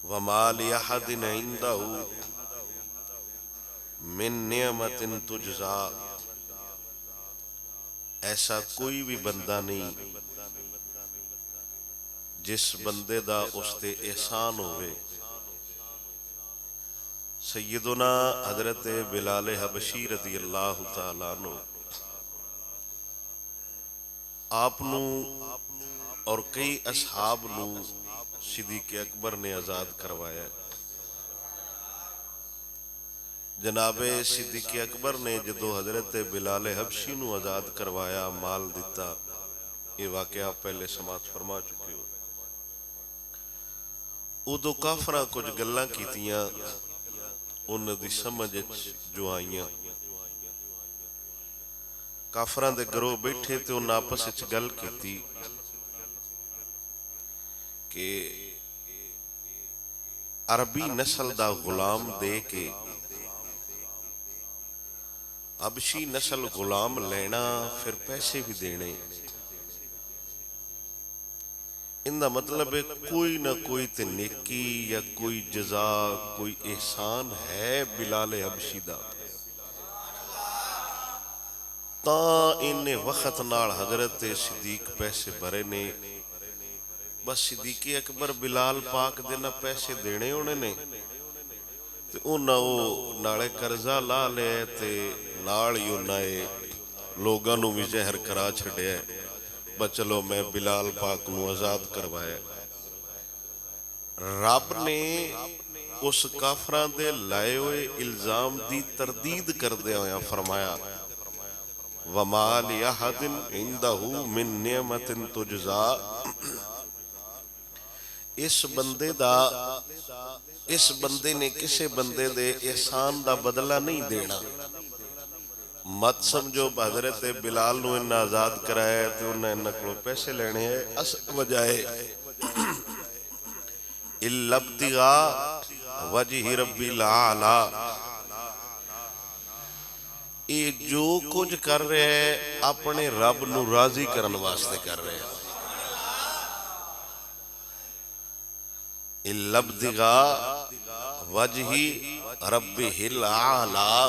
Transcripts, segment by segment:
وما لأحد عنده من نعمت تجزا، ایسا کوئی بھی بندہ نہیں جس بندے دا اس تے احسان ہوئے۔ سیدنا حضرت بلال حبشی رضی اللہ تعالیٰ عنہ آپ نو اور کئی اصحاب نو صدیق اکبر نے آزاد کروایا ہے۔ جناب صدیق اکبر نے جدو حضرت بلال حبشی نو آزاد کروایا، مال دیتا، یہ واقعہ پہلے سماعت فرما چکے ہو۔ ادو کافراں کچھ گلاں کیتیاں انہاں دی سمجھ جو آئیاں، کافراں دے گروہ بیٹھے تے انہاں آپس وچ گل کیتی کہ عربی نسل دا غلام دے کے حبشی نسل غلام لینا، پھر پیسے بھی دینے، ان دا مطلب ہے کوئی نہ کوئی تے نیکی یا کوئی جزا، کوئی احسان ہے بلال حبشی دا۔ تاں انہیں وقت نال حضرت صدیق پیسے بھرے نے، بس صدیق اکبر بلال پاک دینا پیسے دینے ہونے نے تے انہاں وہ نالے قرضہ لا لے تے نال ہی انہاں لوگاں نو بھی زہر کرا چھڑے ہے، بس چلو میں بلال پاک نو آزاد کروایا۔ رب نے اس کافران دے لائے ہوئے الزام دی تردید کر دیا ہویا فرمایا وَمَا لِأَحَدٍ عِنْدَهُ مِن نِعْمَةٍ تُجْزَا، اس بندے نے کسے بندے دے احسان دا بدلہ نہیں دینا۔ مت سمجھو حضرت بلال نو انہاں آزاد کرایا تے انہاں انہاں کو پیسے لینے ہیں، اصل وجہ ہے إِلَّا ابْتِغَاءَ وَجْهِ رَبِّ الْأَعْلَىٰ، یہ جو کچھ کر رہے ہیں اپنے رب نو راضی کرن واسطے کر رہے ہیں۔ إِلَّا ابْتِغَاءَ وَجْهِ رَبِّهِ الْأَعْلَىٰ،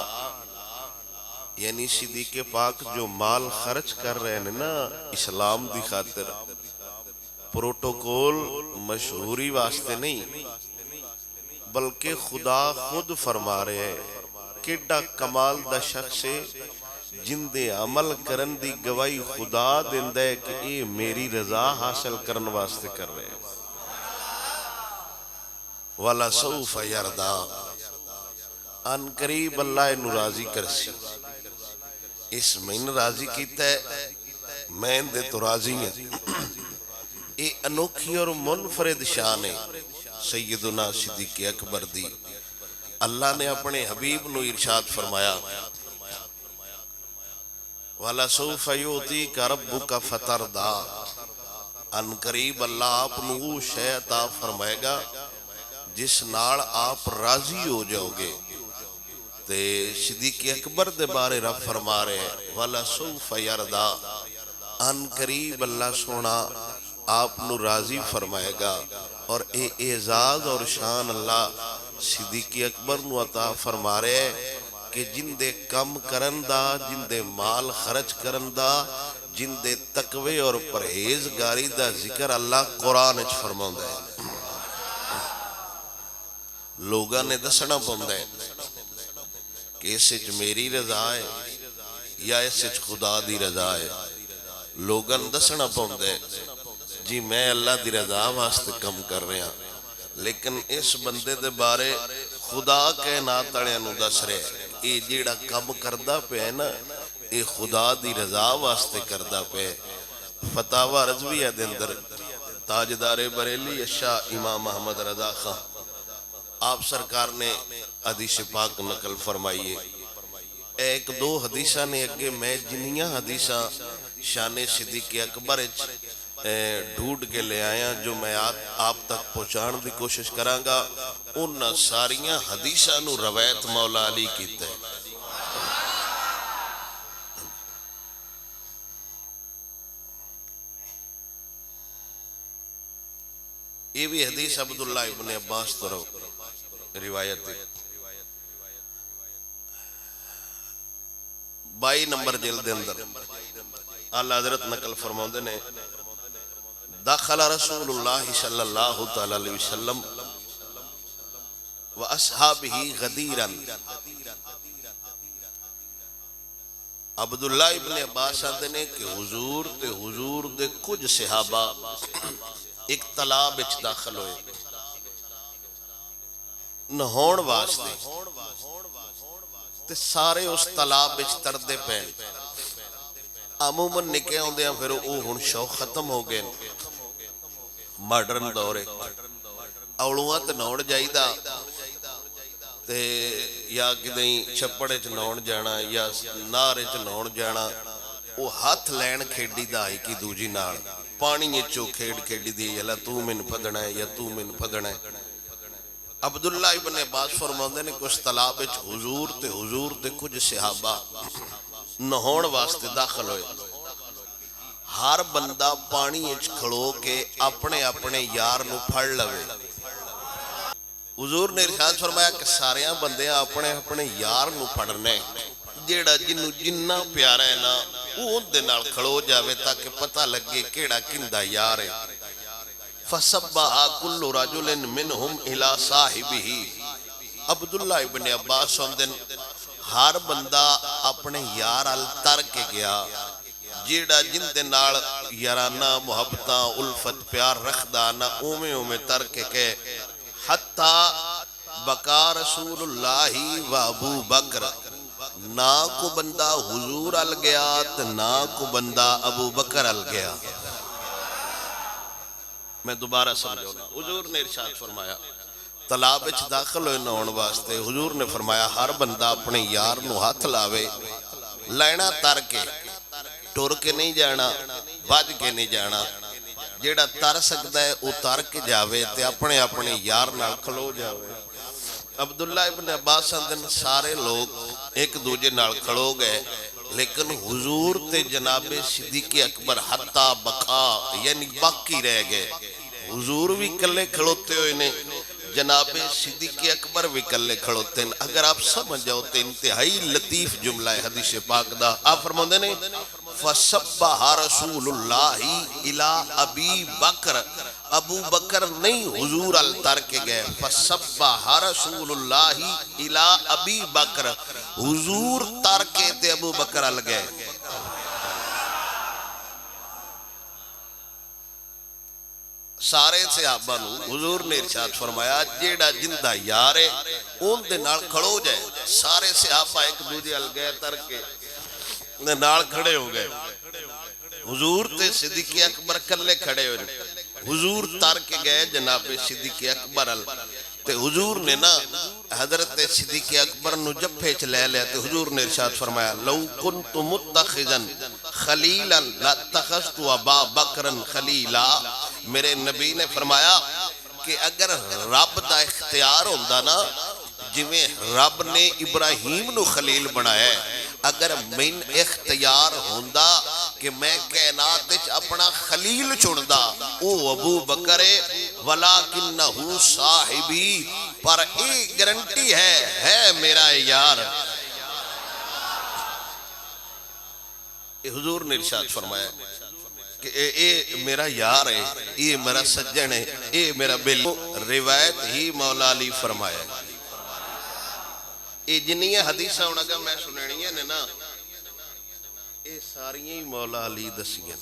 یعنی صدیق پاک جو مال خرچ کر رہے ہیں نا اسلام دی خاطر، پروٹوکول مشہوری واسطے نہیں، بلکہ خدا خود فرما رہے ہیں کیڈا کمال دا شخص ہے جن دے عمل کرن دی گواہی خدا دیندہ ہے کہ اے میری رضا حاصل کرن واسطے کر رہے ہیں۔ وَلَسَوْفَ يَرْضَىٰ، ان قریب اللہ انہوں راضی کرسی، اس میں راضی کیتا ہے، میں دے تو راضی ہیں۔ یہ انوکھی اور منفرد شان ہے سیدنا صدیق اکبر دی۔ اللہ نے اپنے حبیب نو ارشاد فرمایا وَلَسَوْفَ يُعْطِيكَ رَبُّكَ فَتَرْضَىٰ، ان قریب اللہ آپ نو شے عطا فرمائے گا جس نال آپ راضی ہو جاؤ گے۔ تے صدیق اکبر دے بارے رب فرما رہے ہیں وَلَسَوْفَ يَرْضَىٰ، ان قریب اللہ سونا آپ نو راضی فرمائے گا۔ اور اے اعزاز اور شان اللہ صدیق اکبر نو عطا فرما رہے ہیں کہ جن دے کم کرن دا، جن دے مال خرچ کرن دا، جن دے تقوی اور پرہیزگاری دا ذکر اللہ قرآن اچ فرماؤں ہے۔ لوگاں نے دسنا پاؤں ہے کہ اس اچ میری رضا ہے یا اس اچ خدا دی رضا ہے۔ لوگاں دسنا پاؤں ہے جی میں اللہ دی رضا واسطے کم کر رہے ہیں، لیکن اس بندے دے بارے خدا کائنات والے نو دس رہے یہ جیڑا کم کردہ پہ ہے نا یہ خدا دی رضا واسطے کردہ پہ ہے۔ فتاوی رضویہ دے اندر تاجدار بریلی شاہ امام محمد رضا خان آپ سرکار نے حدیث پاک نقل فرمائیے۔ ایک دو حدیثہ نے اگے میں جنیاں حدیثہ شان صدیق اکبر ڈھونڈ کے لے آیا جو میں آپ تک پہنچان دی کوشش کراں گا، ان ساریاں حدیثہ نو روایت مولا علی کیتا ہے۔ یہ بھی حدیث عبداللہ ابن عباس تو روایت ہے 22 نمبر جلد دے اندر اعلی حضرت نقل فرماؤندے نے دخل رسول اللہ صلی اللہ تعالی علیہ وسلم و اصحابہ غدیرا عبداللہ ابن عباس آدھے نے کہ حضور دے کچھ صحابہ ایک تالاب وچ داخل ہوئے نہون واسطے تے سارے اس تالاب وچ تردے پے عموماً نکے ہوندے ہیں پھر وہ ہن شوق ختم ہو گئے ماڈرن دورے اولواں تے نہون جائیدا تے یا کدیں چھپڑ وچ نہون جانا یا نہر وچ نہون جانا وہ ہاتھ لین کھیڈی دا ایک دوجی نال پانی وچوں کھیڈی دی یا تو مین پھدنا ہے یا تو مین پھدنا ہے عبداللہ ابن عباس فرماندے نے کچھ تالاب وچ حضور تے کچھ صحابہ نہون واسطے داخل ہوئے ہر بندہ پانی وچ کھڑو کے اپنے اپنے یار نو پھڑ لوے حضور نے ارشاد فرمایا کہ سارے بندے اپنے اپنے یار نو پھڑنے جیڑا جنوں جنہ پیارا ہے نا وہ دے نال کھڑو جاوے تاکہ پتہ لگے کیڑا کندہ یار ہے فَسَبَّحَ كُلُّ رَجُلٍ مِّنْهُمْ إِلَىٰ صَاحِبِهِ عبداللہ ابن عباس سندن ہر بندہ اپنے یار ال تر کے گیا جیڑا جن دے نال یارانہ محبتاں الفت پیار رکھدا نہ اومے تر کے حتی بقا رسول اللہ و ابو بکر نہ کو بندہ حضور ال گیا تے نہ کو بندہ ابو بکر ال گیا میں دوبارہ سمجھو نا حضور نے ارشاد فرمایا تالاب وچ داخل ہوئے نہون واسطے حضور نے فرمایا ہر بندہ اپنے یار نو ہاتھ لاوے لینا تر کے ٹر کے نہیں جانا بج کے نہیں جانا جیڑا تر سکتا ہے وہ تر کے جاوے تے اپنے اپنے یار نال کھلو جاوے عبداللہ ابن عباس اندن سارے لوگ ایک دوجے نال کھڑو گئے لیکن حضور تے جناب صدیق اکبر حتی بقا یعنی باقی رہ گئے حضور بھی کلے کھڑوتے ہوئے نے جناب صدیق اکبر بھی کلے کھڑوتے ہیں اگر آپ سمجھ جاؤ تے انتہائی لطیف جملہ ہے حدیث پاک دا آپ فرماندے نے فَسَبَّحَ رَسُولُ اللَّهِ إِلَىٰ أَبِي بَكْرَ ابو بکر نہیں حضور ال تر کے گئے فَسَبَّحَ رَسُولُ اللَّهِ إِلَىٰ أَبِي بَكْرَ حضور تر کے تے ابو بکر ال گئے سارے صحابہ نو حضور نے ارشاد فرمایا جیڑا جندہ یار ہے اون دے نال کھڑو جائے سارے صحابہ ایک دوجے ال گئے تر کے نال کھڑے ہو گئے حضور تے صدیق اکبر کلے کھڑے ہوئے حضور تر کے گئے جناب صدیق اکبر ال تے حضور نے نا حضرت صدیق اکبر نو جپے چ لے لیا تے حضور نے ارشاد فرمایا لو کنت متخذا خلیلا لاتخذت ابا بکر خلیلا میرے نبی نے فرمایا کہ اگر رب دا اختیار ہوندا نا جویں رب نے ابراہیم نو خلیل بنایا ہے اگر من اختیار ہوندا کہ میں کائنات وچ اپنا خلیل چندا او ابو بکر ولیکنہ صاحبی پر اے گارنٹی ہے میرا یار حضور نے ارشاد فرمایا کہ اے میرا یار ہے اے میرا سجن ہے اے میرا بل روایت ہی مولا علی فرمایا یہ جنیاں حدیثہ ہونا گا میں سننیاں نے نا یہ ساریاں ہی مولا علی دسیاں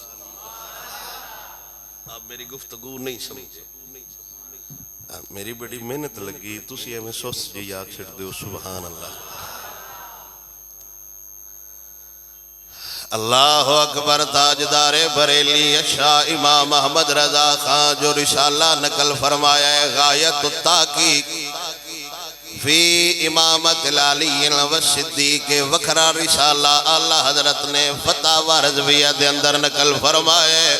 آپ میری گفتگو نہیں سمجھے میری بڑی محنت لگی تسی ہمیں سوس جی آگ چھٹ دیو سبحان اللہ اللہ اکبر تاجدار بریلی شاہ امام احمد رضا خان جو رسالہ نقل فرمایا ہے غایت التحقیق فی امامت العلی و صدیق وکھرا رسالہ اللہ حضرت نے فتح و رضویہ دے اندر نقل فرمائے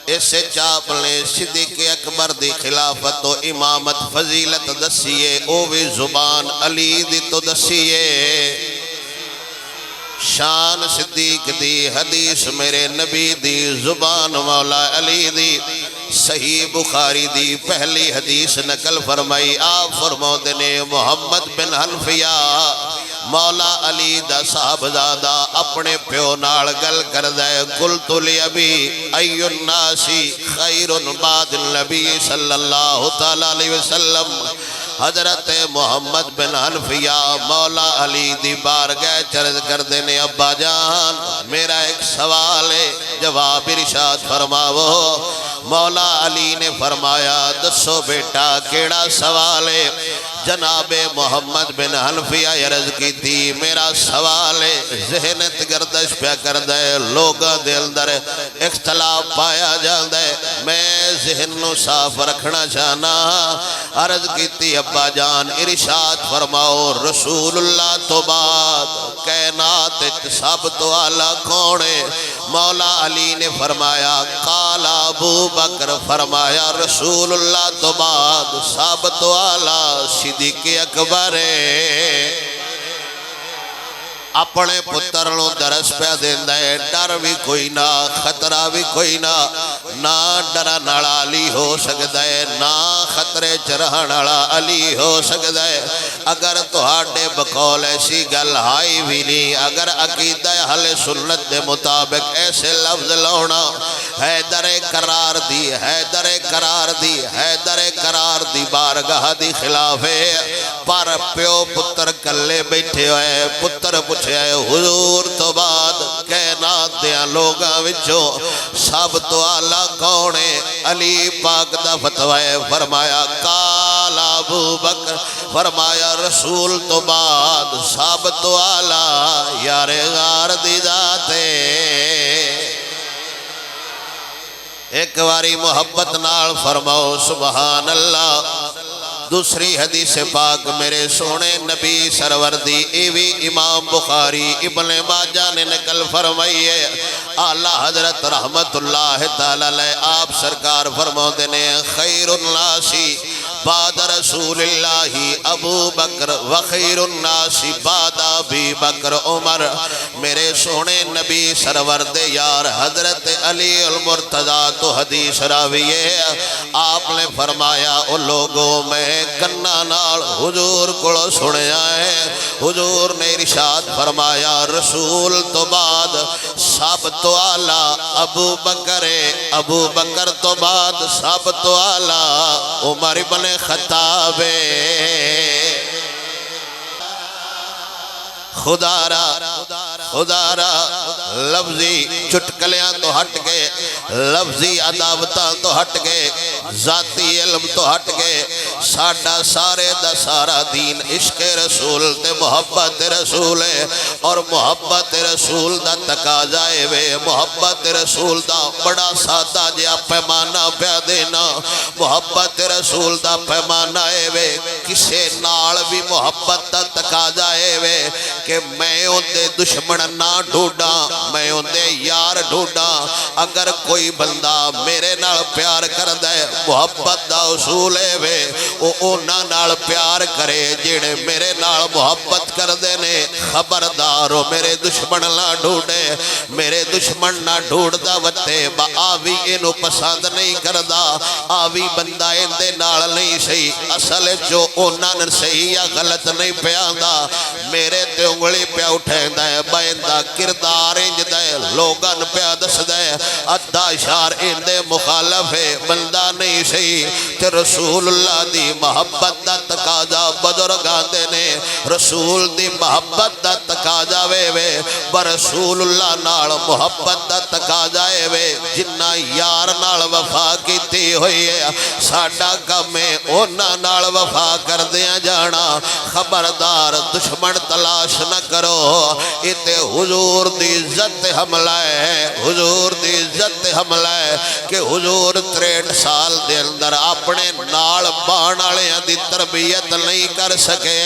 اس سے چاپ لیں صدیق اکبر دی خلافت و امامت فضیلت دسیے او بھی زبان علی دی تو دسیے شان صدیق دی حدیث میرے نبی دی زبان مولا علی دی صحیح بخاری دی پہلی حدیث نقل فرمائی. آپ فرماتے نے محمد بن حنفیہ مولا علی دا صاحبزادہ اپنے پیو نال گل کردہ ہے. قلت لابی ای الناس خیر بعد النبی صلی اللہ تعالیٰ علیہ وسلم. حضرت محمد بن حنفیہ مولا علی دی بارگاہ چرد کردے نے ابا جان میرا ایک سوال ہے جواب ارشاد فرماؤ. مولا علی نے فرمایا دسو بیٹا کیڑا سوال ہے. جناب محمد بن حنفیہ عرض کی تھی میرا سوال ہے ذہنت گردش پہ کردہ ہے لوگاں دے اندر اختلاف پایا جاندہ ہے میں ذہن نو صاف رکھنا چاہنا. عرض کی تھی ابا جان ارشاد فرماؤ رسول اللہ تو بعد کائنات سب تو اعلیٰ کون ہے؟ مولا علی نے فرمایا قال ابو بکر فرمایا رسول اللہ تو بعد سب تو اعلیٰ صدیق اکبر ہے. اپنے پتر نو درس پہ دیندہ ہے ڈر بھی کوئی نہ خطرہ بھی کوئی نہ ڈرہ نالا علی ہو سکتا ہے نہ خطرے چرہ نالا علی ہو سکتا ہے. اگر تہاڈے بقول ایسی گل ہائی بھی نہیں اگر عقیدہ اہل سنت دے مطابق ایسے لفظ لونا حیدر قرار دی حیدر قرار دی حیدر قرار دی بارگاہ دی خلاف ہے. پر پیو پتر کلے بیٹھے ہوئے پتر پوچھے ہے حضور تو بعد کائنات دیاں لوگاں وچوں سب تو اعلیٰ کون ہے؟ علی پاک دا فتوی فرمایا قال ابو بکر فرمایا رسول تو بعد سب تو اعلیٰ یار غار دی ذات ہے. ایک واری محبت نال فرماؤ سبحان اللہ. دوسری حدیث پاک میرے سونے نبی سرور دی ایوی امام بخاری ابن ماجہ نے نقل فرمائی ہے. اعلیٰ حضرت رحمت اللہ تعالی آپ سرکار فرماتے نے خیر الناس بعد رسول اللہ ابو بکر وخیر الناس بعد ابی بکر عمر. میرے سونے نبی سرور دے یار حضرت علی المرتضیٰ تو حدیث راوی ہے. آپ نے فرمایا او لوگوں میں کنہ نال حضور کو سنیا ہے. حضور نے ارشاد فرمایا رسول تو بعد سب تو اعلیٰ ابو بکر ابو بکر تو بعد سب تو اعلیٰ عمر بن خطاب. خدا را لفظی چٹکلیاں تو ہٹ گئے لفظی عداوتاں تو ہٹ گئے ذاتی علم تو ہٹ گئے. ساڈا سارے دا سارا دین عشق رسول تے محبت رسول ہے اور محبت رسول دا تقاضا ہے. محبت رسول دا بڑا سادہ جہا پیمانہ پیا دینا. محبت رسول دا پیمانہ ہے کسے نال بھی محبت دا تقاضا ہے کہ میں اندے دشمن نہ ڈھونڈا میں اندے یار ڈھونڈا. اگر کوئی بندہ میرے نال پیار کردہ ہے محبت دا اصول ہے وہ اونا نال پیار کرے جڑے میرے نال محبت کردے نے. خبردارو میرے دشمن نہ ڈھونڈے میرے دشمن نہ ڈھونڈدا وتے با آوی انو پسند نہیں کردا آوی بندہ اندے نال نہیں صحیح اصل جو اونا نے صحیح یا غلط نہیں پیاندا میرے تے انگلی پہ اٹھیندا ہے بائندہ کردار انج دے لوگن پہ دس دے ادھا اشار اندے مخالف ہے بندہ نہیں صحیح. تے رسول اللہ دی محبت دا تقاضا بزرگاں دے نے رسول دی محبت دا تقاضا وے برسول اللہ نال محبت دا تقاضا وے. جنہ یار نال وفا کیتی ہوئی ہے ساڈا کم ہے اونا نال وفا کر دیا جانا. خبردار دشمن تلاش نہ کرو اتے حضور دی عزت حملہ ہے حضور دی عزت حملہ ہے کہ حضور 63 سال دے اندر اپنے نال بان والیاں دی تربیت نہیں کر سکے.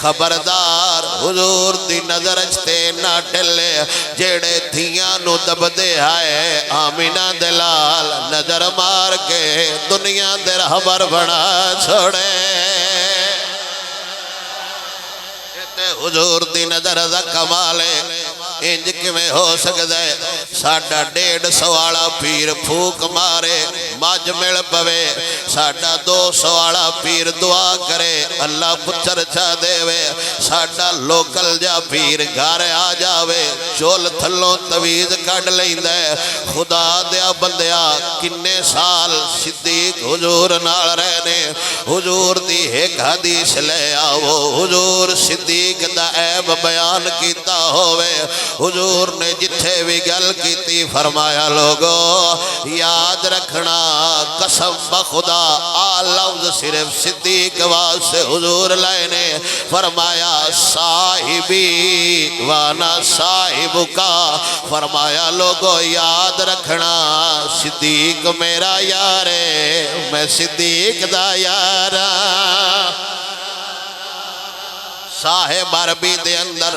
خبردار حضور دی نظر تے نہ ٹلے جیڑے دھیاں نو دب دے آئے آمینہ دلال نظر مار کے دنیا دے رہبر بنا چھوڑے. حضور دی نظر دا کمال ہے انج کمیں ہو سکتا ہے ساڑھا 150 والا پیر پھوک مارے مجھ مل پوے ساڈا 200 والا پیر دعا کرے اللہ پتر چا دے وے ساڈا لوکل جا پیر گھر آ جاوے چول تھلوں تویز کڈ لیندا ہے خدا دیا بندیا کنے سال صدیق حضور نال رہنے حضور دی ایک حدیث لے آو حضور صدیق دا عیب بیان کیتا ہوئے حضور نے جتھے بھی گل کیتی فرمایا لوگو یاد رکھنا قسم بخدا لفظ صرف صدیق واسطے حضور لینے فرمایا صاحبی وانا صاحب کا فرمایا لوگو یاد رکھنا صدیق میرا یار ہے میں صدیق دا یار صاحب عربی دے اندر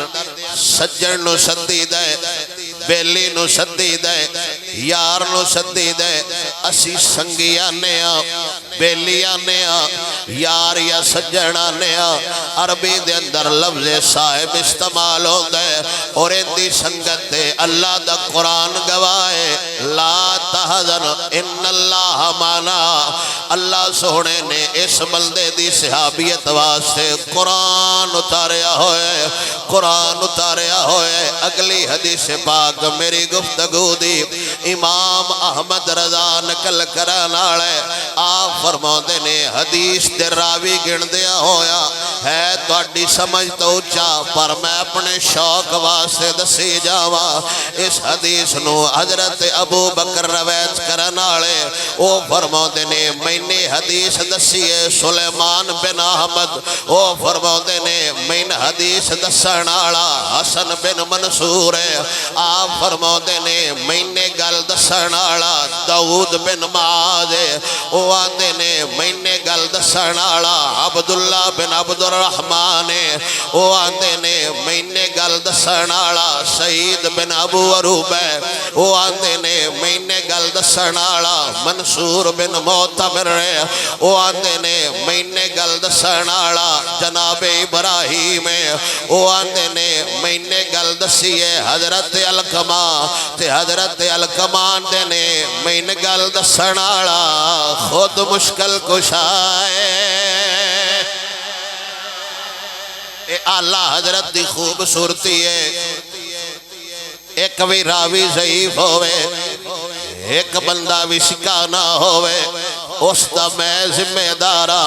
سجن نو سدی دے بیلی نو سدی دے یار نو سدی دے اسی سنگی آنے بیلی آنے یار یا سجن آنے عربی دے اندر لفظ صاحب استعمال ہو دے اور اندی سنگت دے اللہ دا قرآن گوائے لا تحزن ان اللہ مانا اللہ سونے نے اس بندے دی صحابیت واسطے قرآن اتاریا ہوئے قرآن اتاریا ہوئے اگلی حدیث پاک میری گفتگو دی امام احمد رضا نکل کرانالے آپ فرما دینے حدیث دے راوی گن دیا ہویا ہے تو اڈی سمجھ تو اچھا پر میں اپنے شوق واسے دسی جاوا اس حدیث نو حضرت ابو بکر روایت کرانالے او فرما دینے میں نے حدیث دسی ہے سلیمان بن احمد او فرما دینے میں نے حدیث دسانالا حسن بن منصور ہے آپ فرما دینے میں نے گل دسانالا داؤد بن معاذ ہے او آندے نے میں نے گل دسانالا عبداللہ بن عبد الرحمن ہے او آندے نے میں نے گل دسانالا سعید بن ابو عروب ہے او آندے نے میں نے گل دسانالا منصور بن معتمر ہے او آندے نے میں نے گل دسانالا جناب ابراہیم ہے او آندے نے میں نے گل دسی ہے حضرت علقمہ تے حضرت علقمہ دے نے میں نے گل دسانالا خود مشکل کشائے اے اللہ حضرت دی خوبصورتی ہے ایک بھی راوی ضعیف ہوئے ایک بندہ بھی شکانہ ہوئے اس دا میں ذمہ دارا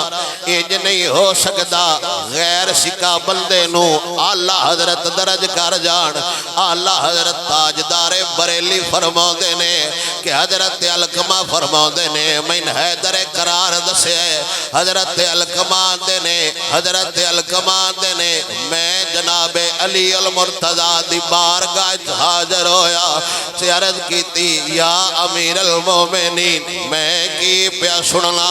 انج نہیں ہو سکتا غیر سکا بندے نو آلہ حضرت درج کر جان آلہ حضرت تاجدار بریلی فرما دینے کہ حضرت علقمہ فرما دینے میں حیدر قرار دسے حضرت علقمہ دینے حضرت علقمہ دینے میں جناب علی المرتضی دی بارگاہ حاضر ہویا سے عرض کیتی یا امیر المومنین میں کی پیا سننا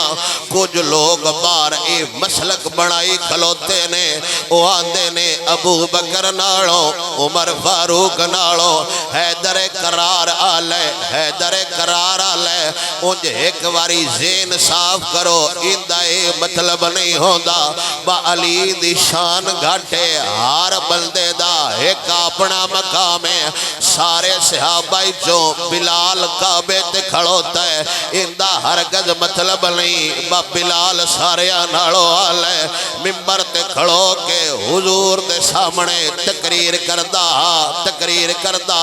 کچھ لوگ بار اے مسلک بڑائی کھلوتے نے وہ آندے نے ابو بکر نالو عمر فاروق نالو حیدر قرار آلے حیدر قرار آلے انج ایک واری ذہن صاف کرو اندہ اے مطلب نہیں ہوندہ با علی دی شان گھاٹے ہار بلدے دا ایک اپنا مقام ہے سارے صحابہ جو بلال کعبے تے کھڑوتا ہے اندہ ہرگز مطلب نہیں با بلال ساریا نالو آلے ممبر تے کھڑو کے حضور دے سامنے تقریر کردہ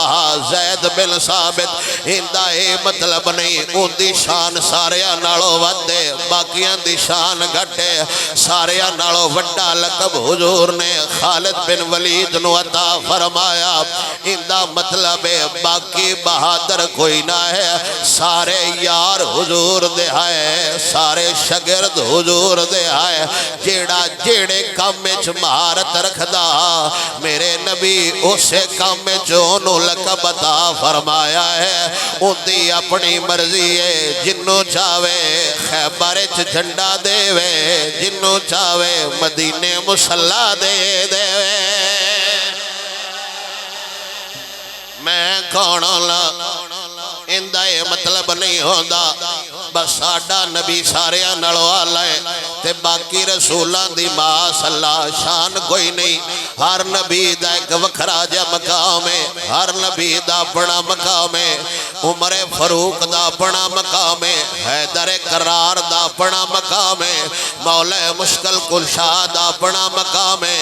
زید بن ثابت اندہ اے مطلب نہیں ان دی شان ساریا نالو ودے باقیاں دی شان گھٹے ساریا نالو وڈا لقب حضور نے خالد بن ولید نو عطا فرمایا اندہ مطلب باقی بہادر کوئی نہ ہے سارے یار حضور دے آئے سارے شگرد حضور دے آئے جیڑا جیڑے کام میں مہارت رکھدا میرے نبی اسے کام میں انہوں لقب عطا فرمایا ہے ان دی اپنی مرضی ہے جنوں چاہوے خیبر جھنڈا دے وے جنوں چاہوے مدینے مسلح دے دے وے میں کونولا اندہ یہ مطلب نہیں ہوندہ بس ساڑھا نبی سارے نڑوا لائے تے باقی رسولاں دی ماشاءاللہ شان کوئی نہیں. ہر نبی دا ایک وکھرا جا مقام ہے, ہر نبی دا اپنا مقام ہے. عمر فاروق دا اپنا مقام ہے, حیدر کرار دا اپنا مقام ہے, مولا مشکل کشا دا اپنا مقام ہے.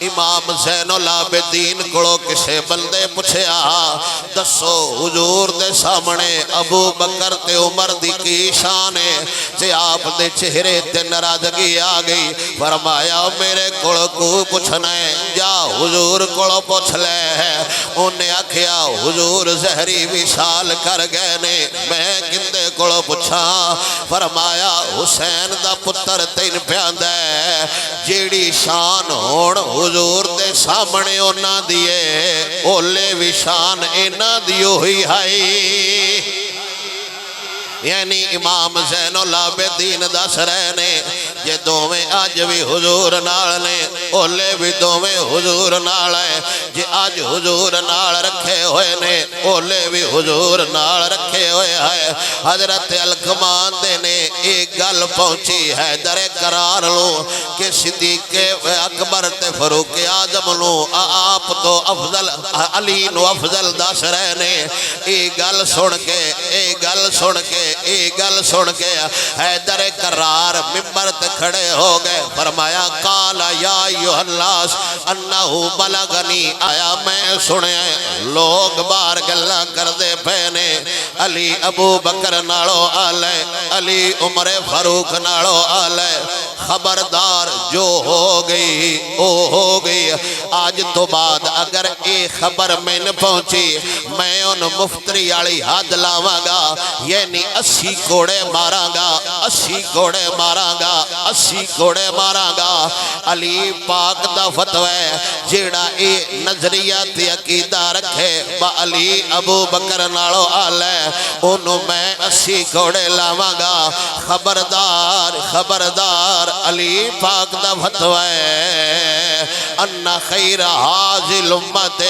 امام زین العابدین کو کسے بندے پوچھیا دسو حضور دے سامنے ابو بکر تے عمر دی کی شان ہے, تے آپ دے چہرے تے ناراضگی آ گئی. فرمایا میرے کو پوچھنا ہے, جا حضور کو پوچھ لے. انہیں آکھیا حضور زہری وصال کر گئے نے, میں کندے کو پوچھا. فرمایا حسین دا پتر تین پیاندا ہے, جیڑی شان ہون حضور دے سامنے اونا دیے اولے بھی شان اینا دیو ہی ہائی. یعنی امام زین العابدین دس رہے نے یہ دوویں آج بھی حضور نال نے, اولے بھی دوویں حضور نال ہیں. جی آج حضور نال رکھے ہوئے نے, اولے بھی حضور نال رکھے ہوئے ہیں. حضرت الکمان دے نے ایک گل پہنچی ہے در قرار لوں کہ صدیق اکبر تے فاروق اعظم لوں آپ تو افضل علی نو افضل دس رہے نے. ایک گل سن کے ایک گل سن کے حیدر کرار ممبر تے کھڑے ہو گئے. فرمایا قال یا ایھا الناس انہو بلغنی, آیا میں سنے لوگ بار گلا کر دے پینے علی ابو بکر نالو آلے, علی عمر فاروق نالو آلے. خبردار جو ہو گئی او ہو گئی. آج تو بعد اگر اے خبر میں نہ پہنچی میں ان مفتری آلی حد لاواں گا, یعنی 80 کوڑے ماراں گا, 80 کوڑے ماراں گا, 80 کوڑے ماراں گا. علی پاک دا فتوی جیڑا اے نظریہ تے عقیدہ رکھے با علی ابو بکر نالو آلے, انہوں میں 80 کوڑے لاواں گا. خبردار خبردار علی پاک دا فتوی ان خیر حاضل امت,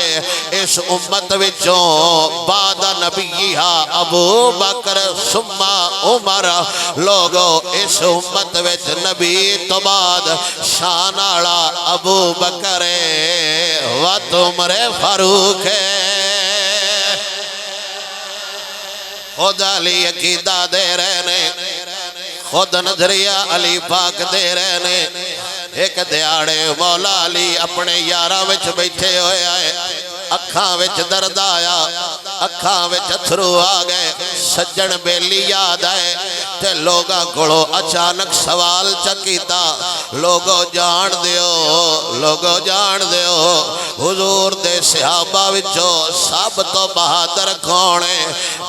اس امت وچوں بعد نبیہا ابو بکر ثم عمر. لوگو اس امت وچ نبی تو بعد شان آڑا ابو بکر و عمر فاروق ہے. خود علی عقیدہ دے رہے نے, خود نظریہ علی پاک دے رہے نے. ایک دیاڑے مولا علی اپنے یاراں وچ بیٹھے ہوئے آئے, اکھاں وچ درد آیا, اکھاں وچ اتھرو آ گئے. سجن بیلی یاد آئے تے لوگاں کھڑو اچانک سوال چکیتا, لوگو جان دیو حضور دے صحابہ وچو سب تو بہادر کھونے.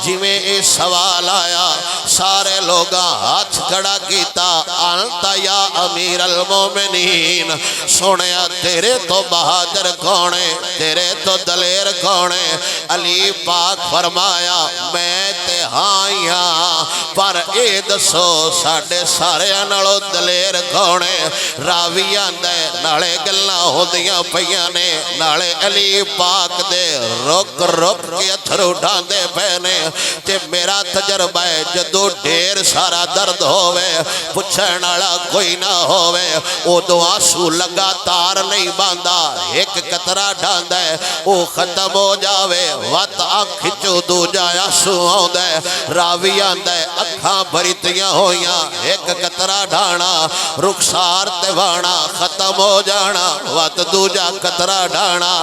جی میں اے سوال آیا سارے لوگاں ہاتھ کھڑا کیتا, انتا یا امیر المومنین, سنیا تیرے تو بہادر کھونے, تیرے تو دلیر کھونے. علی پاک فرمایا میں تے ہاں یہاں پر اے دسو ساڑھے سارے نالو دلیر کھونے. راویاں دے نالے گلنا ہو دیاں پیاں نے, نالے علی پاک دے رک کے اتھر اٹھان دے پہنے. تے میرا تجربہ ہے جدو ڈھیر سارا درد ہوئے پچھن والا کوئی نہ ہوئے, او دو آنسو لگاتار نہیں باندھا, ایک قطرہ ڈھاندا ہے او ختم ہو جاوے, وات آنکھ کھچو دو جائے آنسو آندا ہے. راوی آندا ہے اکھاں بھریتیاں ہویاں, ایک قطرہ ڈھانا رخسار تے وانا ختم ہو جانا, وات دو جا قطرہ ڈھانا.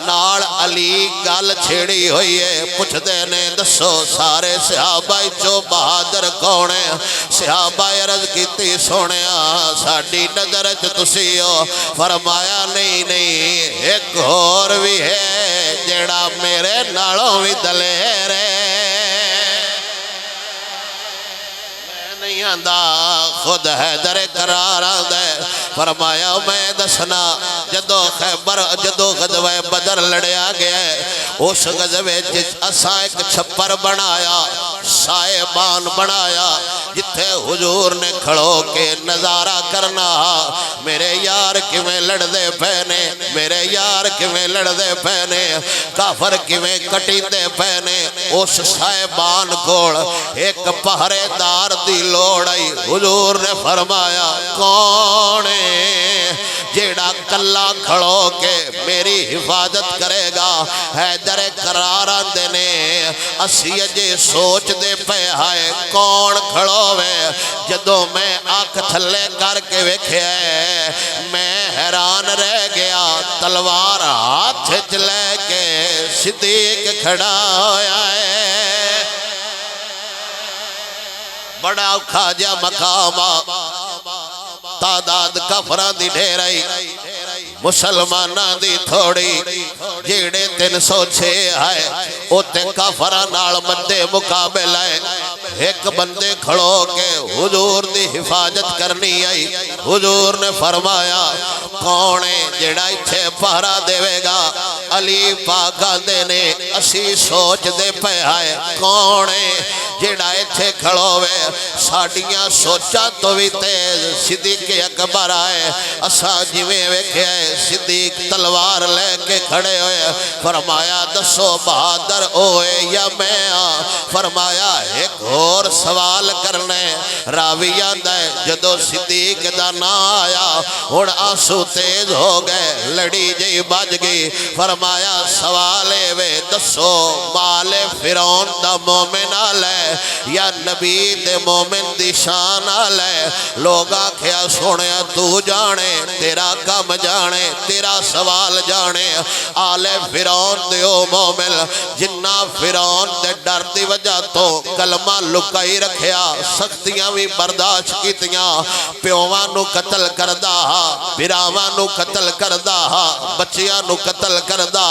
نال علی گل چھیڑی ہوئی ہے, پوچھ دے نے دسو سارے صحابہ چو بہادر کونے. صحابہ عرض کیتی سونیا ساڑی نظر تسی ہو. فرمایا نہیں ایک اور بھی ہے جیڑا میرے نالوں بھی دلیر ہے. میں نہیں آندہ خود حیدر کرار آندہ. فرمایا میں دسنا جدو غزوہ بدر لڑیا گیا ہے, اس غزوے اساں ایک چھپر بنایا, سائبان بنایا, جتھے حضور نے کھڑو کے نظارہ کرنا. میرے یار کیویں لڑ دے پہنے, میرے یار کیویں کیویں لڑدے پینے کافر کیویں کٹیندے پینے اس صاحبان کول ایک پہرے دار دی لوڑ آئی حضور نے فرمایا کون ہے جیڑا کلا کھڑو کے میری حفاظت کرے گا حیدر کرار آندے نے اسی اجے سوچ دے پہ آئے کون کھڑو وے جدو میں آنکھ تھلے کر کے ویکھے میں حیران رہ گیا تلوار ہاتھ چلے کے صدیق کھڑا ہویا ہے بڑا اوکھا جا مقام تعداد کفران دی ڈھیرائی مسلمانہ دی تھوڑی جیڑے 306 آئے اوتے کفران نال مدے مقابل آئے ایک بندے کھڑو کے حضور دی حفاظت کرنی آئی حضور نے فرمایا کونے جیڑا ایتھے پہرا دے گا علی پاکا دینے اسی سوچ دے پہ آئے کونے جیڑا ایتھے کھڑو وے ساڑیاں سوچا تو بھی تیز صدیق اکبر آئے اسا جویں ویکھے صدیق تلوار لے کے کھڑے ہوئے فرمایا دسو بہادر ہوئے یا میں فرمایا ایک اور سوال کرنے راویہ دے جدو صدیق دا نہ آیا اور آنسو تیز ہو گئے لڑی جی بج گئی فرمایا سوالے وے دسو مال فرعون دا مومن آلے یا نبی دے مومن دی شان آلے لوگا کیا سوڑیا تو جانے تیرا کم جانے تیرا سوال جانے آل فرعون دیو مومن جنہ فرعون دے ڈر دی وجہ تو کلمہ لکائی رکھیا سختیاں بھی برداشت کیتیاں پیوانو قتل کردہ پیراوانو قتل کردہ بچیاں نو قتل کردہ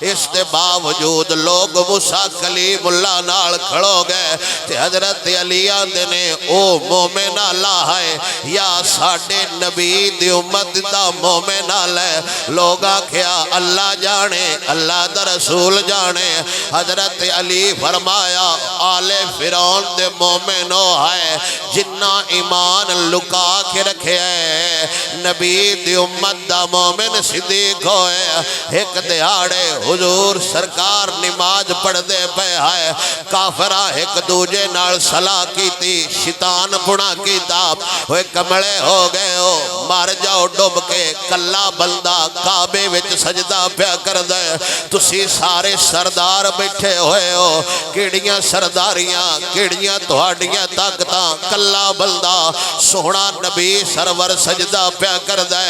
اس دے باوجود لوگ موسیٰ کلیم اللہ نال کھڑو گئے تے حضرت علی آندے نے او مومن اللہ ہے یا ساڑھے نبی دی امت دا مومن اللہ ہے لوگا کیا اللہ جانے اللہ دا رسول جانے حضرت علی فرمایا آل فرعون دے مومنو ہے جنہ ایمان لکا کے رکھے ہے نبی دی امت دا مومن صدیق ہوئے ایک دیاڑے حضور سرکار نماز پڑھ دے پہ ہے کافرہ ایک دوجے نال صلاح کی تھی شیطان پڑھا کی تاب ہوئے کمڑے ہو گئے ہو مار جاؤ ڈوب کے کلا بندہ کعبے وچ سجدہ پیا کر دے تسی سارے سردار بیٹھے ہوئے ہو کیڑیاں سرداریاں کیڑیاں تہاڑیاں طاقتاں کلا بندہ سونا نبی سرور سجدہ پیا کر دے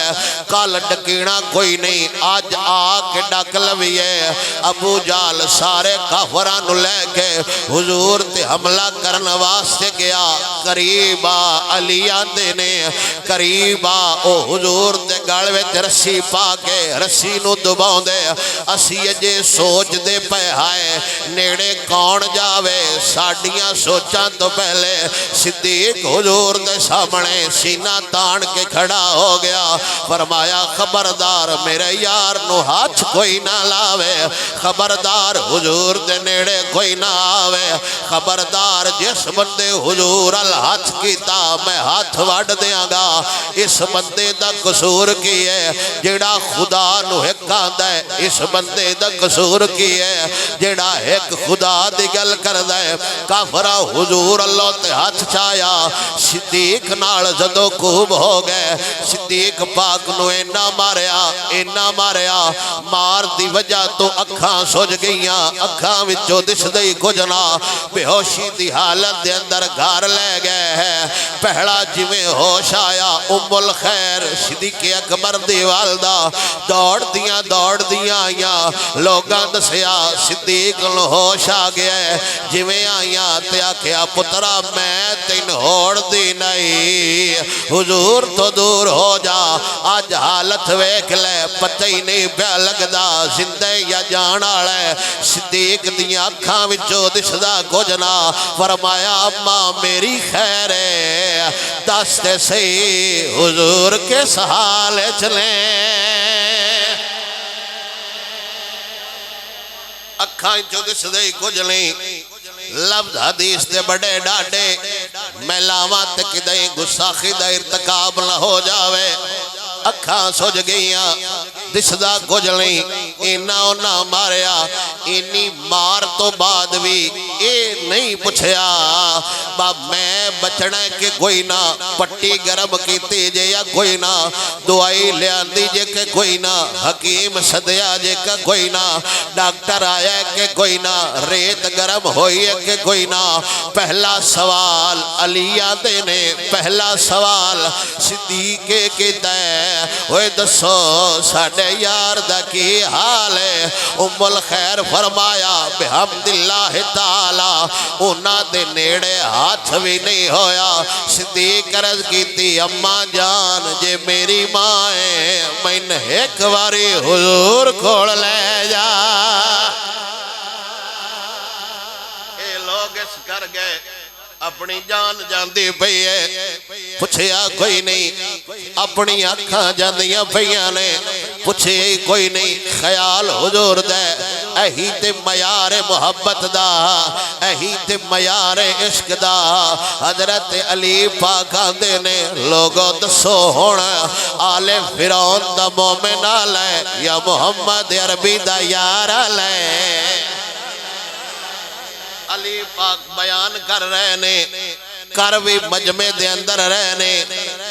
کال ڈکینا کوئی نہیں آج آ کے ڈک لویے ابو جال سارے کافران لے کے حضور تے حملہ کرن واسطے گیا قریبا علی آندے نے قریبا او حضور دے گال وچ رسی پا کے رسی نو دباؤں دے اسی اجے سوچ دے پہ آئے نیڑے کون جاوے ساڑیاں سوچاں تو پہلے صدیق حضور دے سامنے سینہ تان کے کھڑا ہو گیا فرمایا خبردار میرے یار نو ہاتھ کوئی نہ لاوے خبردار حضور دے نیڑے کوئی نہ آوے خبردار جس بندے حضور الہاتھ کیتا میں ہاتھ وڈ دیاں گا اس بندے دا قصور کی ہے جیڑا خدا نو ایک آندہ ہے اس بندے دا قصور کی ہے جیڑا ایک خدا دی گل کر دے کافرہ حضور اللہ تے ہاتھ چایا صدیق نال زدو کوب ہو گئے صدیق پاک نو اینا ماریا مار دی وجہ تو اکھاں سوج گئیاں اکھاں وچو دس دئی کجنا بے ہوشی دی حالت دے اندر گھار لے گئے ہیں پہلا جویں ہوش آیا ام الخیر صدیق اکبر دی والدہ دوڑ دیاں آیاں لوگاں دسیا صدیق نو ہوش آ گئے جویں آیاں تے آکھیا پترا میں تین ہوڑ دی نہیں حضور تو دور ہو جا آج حالت ویکھ لے پتہ ہی نہیں پیا لگدا زندہ یا جان والے صدیق دیاں اکھاں وچوں دسدا کچھ نہ فرمایا اماں میری خیر ہے دستے سی حضور کے سحال چلیں اکھاں وچوں دسدے کچھ نہیں لفظ حدیث دے بڑے ڈاڈے میں لاواں تے کدیں گستاخی دا ارتکاب نہ ہو جاوے اکھاں سوج گئیاں دسدا کچھ نہیں اینا اونا ماریا اینی مار تو بعد بھی اے نہیں پوچھیا باب میں بچنا کہ کوئی نہ پٹی گرم کیتی جے یا کوئی نہ دعائی لیان دیجے کہ کوئی نہ حکیم صدیا جے کہ کوئی نہ ڈاکٹر آیا کہ کوئی نہ ریت گرم ہوئی ہے کہ کوئی نہ پہلا سوال علیہ دینے پہلا سوال صدیقے کی دے ہوئے دسو ساڑھے یار دا کی حال ہے ام الخیر فرمایا بحمد اللہ تعالی انہاں دے نیڑے ہاتھ بھی نہیں ہویا صدیق عرض کی تھی اماں جان جے میری ماں ہے میں ایک واری حضور کھوڑ لے جا اے لوگ اس کر گئے اپنی جان جاندی پئی ہے پوچھیا کوئی نہیں اپنی آنکھاں جاندیاں پئیاں نے پوچھے کوئی نہیں خیال حضور دے اہی تے معیار محبت دا اہی تے معیار عشق دا حضرت علی پاک آندے نے لوگوں دسو ہونا آل فرعون دا مومن آلے یا محمد عربی دا یار آلے علی پاک بیان کر رہے نے کروی مجمع دے اندر رہنے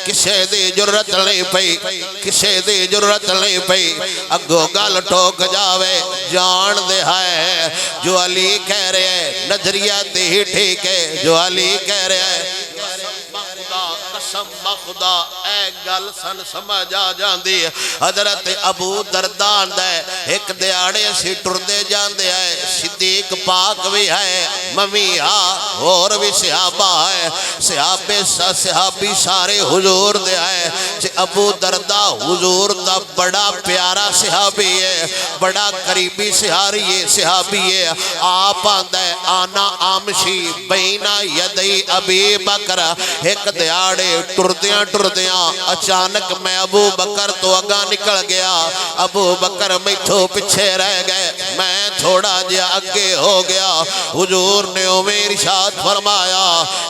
کسے دی جرت نہیں پئی کسے دی جرت نہیں پئی اگو گل ٹوک جاوے جان دے ہے جو علی کہہ رہے نظریہ دی ٹھیک ہے جو علی کہہ رہے قسم بخدا اے گل سن سمجھ آ جاندی حضرت ابو دردان دے ایک دیاڑے سی ٹر دے جاندے ہے صدیق پاک بھی ہے ممی اور بھی صحابہ ہے صحابی سارے حضور دے ہے ابو دردہ حضور دا بڑا پیارا صحابی ہے بڑا قریبی صحابی ہے آپ آندے آنا آمشی بینا یدی ابی بکر ایک دیاڑے ٹردیاں اچانک میں ابو بکر تو اگا نکل گیا ابو بکر میٹھو پچھے رہ گئے میں تھوڑا جا اگے ہو گیا حضور نے امیر ارشاد فرمایا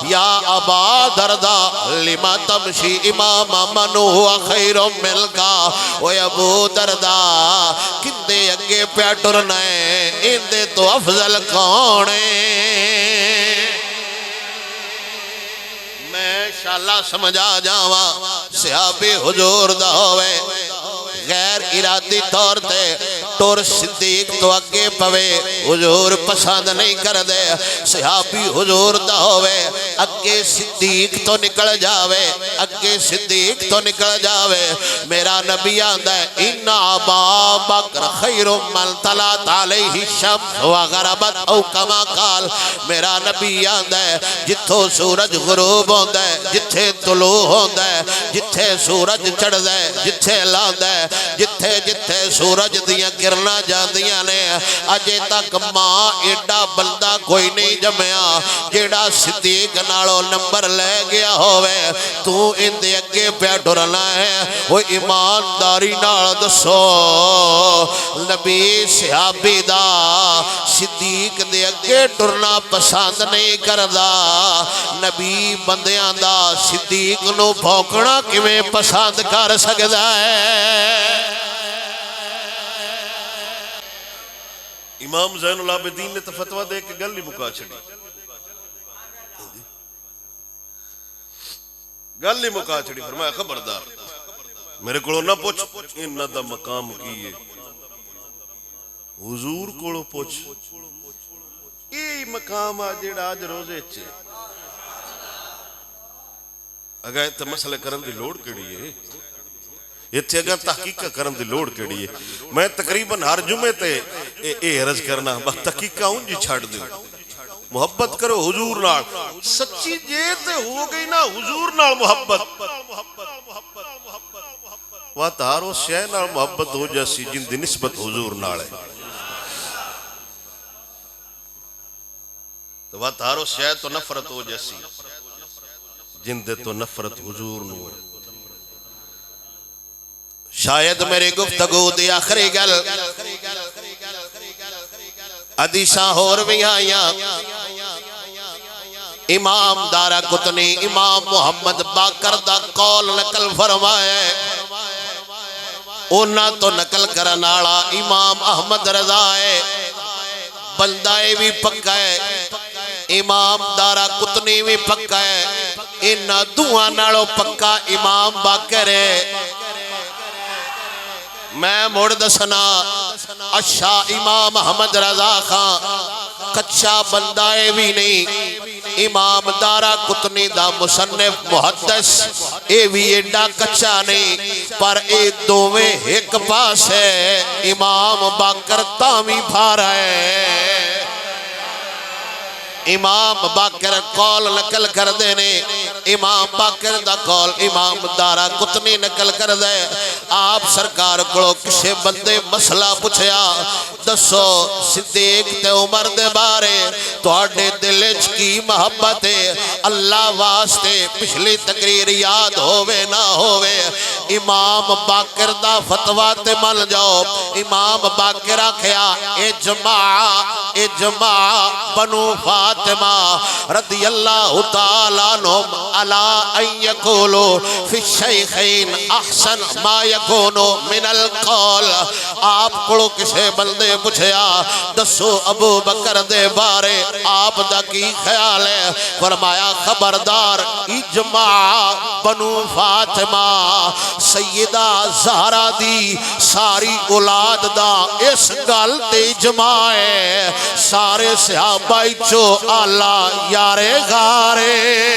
یا ابا دردہ لما تمشی امام من ہوا خیر ملکا اوے ابو دردہ کندے اگے پیا ٹرنے اندے تو افضل کونے انشاءاللہ سمجھا جاواں صحابی حضور دا ہوئے غیر ارادی طور تے ٹور صدیق تو اگے پوے حضور پسند نہیں کر دے صحابی حضور دا ہوئے اگے صدیق تو نکل جاوے اگے صدیق تو نکل جاوے میرا نبی آندہ ہے ان ابا بکر خیر من طلعت علیہ الشمس وغربت او کما قال میرا نبی آندہ ہے جتھو سورج غروب ہوندہ ہے جتھے طلوع ہوندہ ہے جتھے سورج چڑھ دے جتھے لاندہ ہے جتھے سورج دیاں کرنا جاندیاں نے اجے تک ماں ایڈا بندہ کوئی نہیں جمعیا جیڑا صدیق نالو نمبر لے گیا ہوئے تو ان دے اگے پہ ڈرنا ہے وہ ایمانداری نال دسو نبی صحابی دا صدیق دے اگے ڈرنا پسند نہیں کردا نبی بندیاں دا صدیق نو بھوکنا کیویں پسند کر سکدا ہے امام زین العابدین نے تو فتوہ دے کے گل نہیں مکا چھڑی گل نہیں مکا چھڑی فرمایا خبردار میرے کولو نہ پوچھ انہاں دا مقام کی ہے حضور کولو پوچھ یہی مقام آ جیڑا آج روزے چے اگر تے مسئلہ کرن دی لوڑ کیڑی ہے اتھے اگر تحقیقہ کرن دی لوڑ کیڑی ہے میں تقریباً ہر جمعے تے اے عرض کرنا بس تحقیقہ ان جی چھاڑ دوں محبت کرو حضور نال سچی جے تے ہو گئی نا حضور نال محبت وات ہارو شے نال محبت ہو جیسی جن دی نسبت حضور نال ہے تو وات ہارو شے تو نفرت ہو جیسی جن دے تو نفرت حضور نو ہے شاید میری گفتگو دی آخری گل حدیثاں ہور بھی آیاں امام دارا قطنی امام محمد باقر دا قول نقل فرمائے اونا تو نقل کرن والا امام احمد رضا ہے بندہ بھی پکا ہے امام دارا قطنی بھی پکا ہے انہاں دوہاں نالوں پکا امام باقر ہے میں مڑ دسنا اشا امام احمد رضا خان کچھا بندہ بھی نہیں امام دارا قطنی دا مصنف محدث اے بھی ایڈا کچھا نہیں پر اے دوویں ایک پاس ہے امام باقر تامی بھارا ہے امام باقر قول نقل کر دینے امام باقر دا قول امام دارا قطنی نقل کر دے آپ سرکار کو کسے بندے مسئلہ پوچھیا دسو صدیق تے عمر دے بارے توڑے دلچ کی محبت ہے اللہ واسطے پچھلی تقریر یاد ہووے نہ ہووے امام باقر دا فتوہ تے مل جاؤ امام باقر آکھیا اجماع بنو فاطمہ رضی اللہ تعالیٰ عنہم علا ان یقولو فی الشیخین احسن ما یکونو من القول آپ کڑو کسے بندے پوچھیا دسو ابو بکر دے بارے آپ دا کی خیال ہے فرمایا خبردار اجماع بنو فاطمہ سیدہ زہرا دی ساری اولاد دا اس گل تے اجماع ہے سارے صحابہ چو آلہ یارے غارے